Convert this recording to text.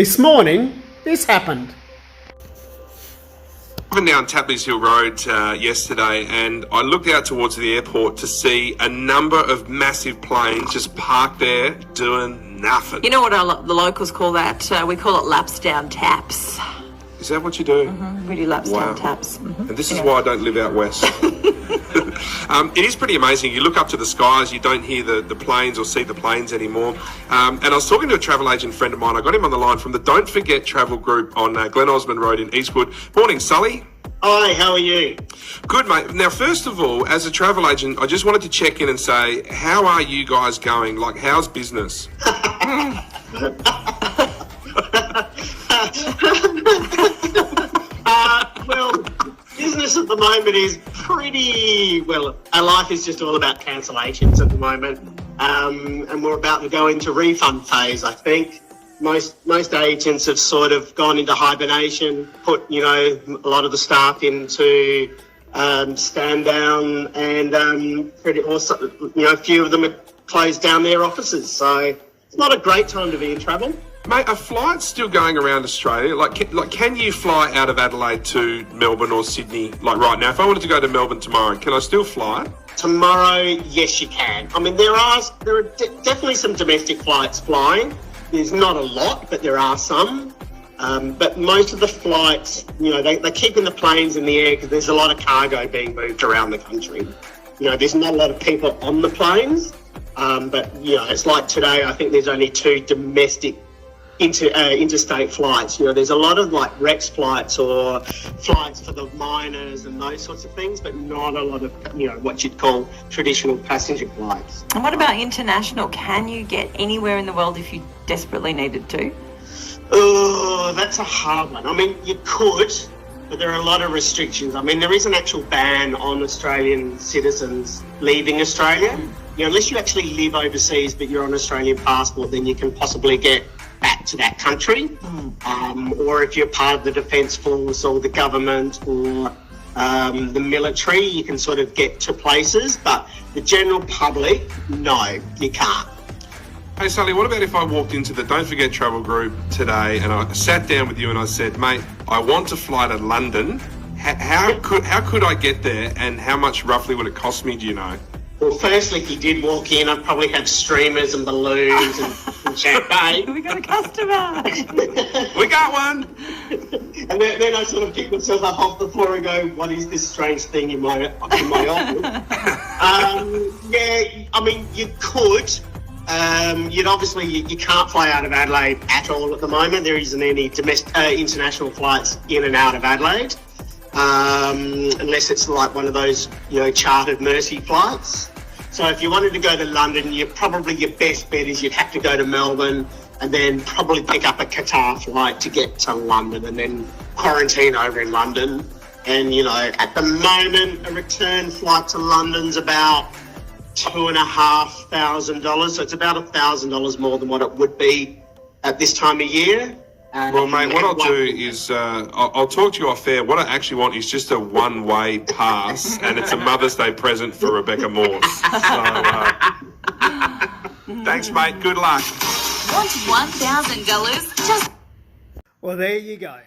This morning, this happened. Driving down Tapley's Hill Road yesterday, and I looked out towards the airport to see a number of massive planes just parked there doing nothing. You know what the locals call that? We call it laps down taps. Is that what you do? We do laps down taps. And this is why I don't live out west. It is pretty amazing. You look up to the skies, you don't hear the planes or see the planes anymore. And I was talking to a travel agent friend of mine. I got him on the line from the Don't Forget Travel Group on Glen Osmond Road in Eastwood. Morning, Sully. Hi, how are you? Good, mate. Now, first of all, as a travel agent, I just wanted to check in and say, how are you guys going? Like, how's business? Well, business at the moment is pretty, well, our life is just all about cancellations at the moment. And we're about to go into refund phase, I think. Most agents have sort of gone into hibernation, put, a lot of the staff into stand down, and a few of them have closed down their offices. So it's not a great time to be in travel. Mate, are flights still going around Australia? Can you fly out of Adelaide to Melbourne or Sydney, like right now? If I wanted to go to Melbourne tomorrow, can I still fly? Tomorrow, yes, you can. I mean, there are definitely some domestic flights flying. There's not a lot, but there are some. But most of the flights, they're keeping the planes in the air because there's a lot of cargo being moved around the country. There's not a lot of people on the planes. But it's like today, I think there's only 2 domestic interstate flights. There's a lot of like Rex flights or flights for the miners and those sorts of things, but not a lot of what you'd call traditional passenger flights. And what about international? Can you get anywhere in the world if you desperately needed to? Oh, that's a hard one. I mean, you could, but there are a lot of restrictions. I mean, there is an actual ban on Australian citizens leaving Australia. Unless you actually live overseas but you're on an Australian passport, then you can possibly get back to that country. Or if you're part of the Defence Force or the government or the military, you can sort of get to places. But the general public, no, you can't. Hey, Sully, what about if I walked into the Don't Forget Travel Group today and I sat down with you and I said, mate, I want to fly to London. How could I get there, and how much roughly would it cost me, do you know? Well, firstly, if you did walk in, I'd probably have streamers and balloons and champagne. We got a customer. We got one. And then I sort of pick myself up off the floor and go, what is this strange thing in my office? Yeah, I mean, you could. You'd obviously, you can't fly out of Adelaide at all at the moment. There isn't any international flights in and out of Adelaide. Unless it's like one of those, chartered Mercy flights. So if you wanted to go to London, your best bet is you'd have to go to Melbourne and then probably pick up a Qatar flight to get to London and then quarantine over in London. And, at the moment, a return flight to London's about $2,500. So it's about $1,000 more than what it would be at this time of year. Well, mate, what I'll do is I'll talk to you off air. What I actually want is just a one-way pass, and it's a Mother's Day present for Rebecca Morse. So, thanks, mate. Good luck. Want $1,000? Just... Well, there you go.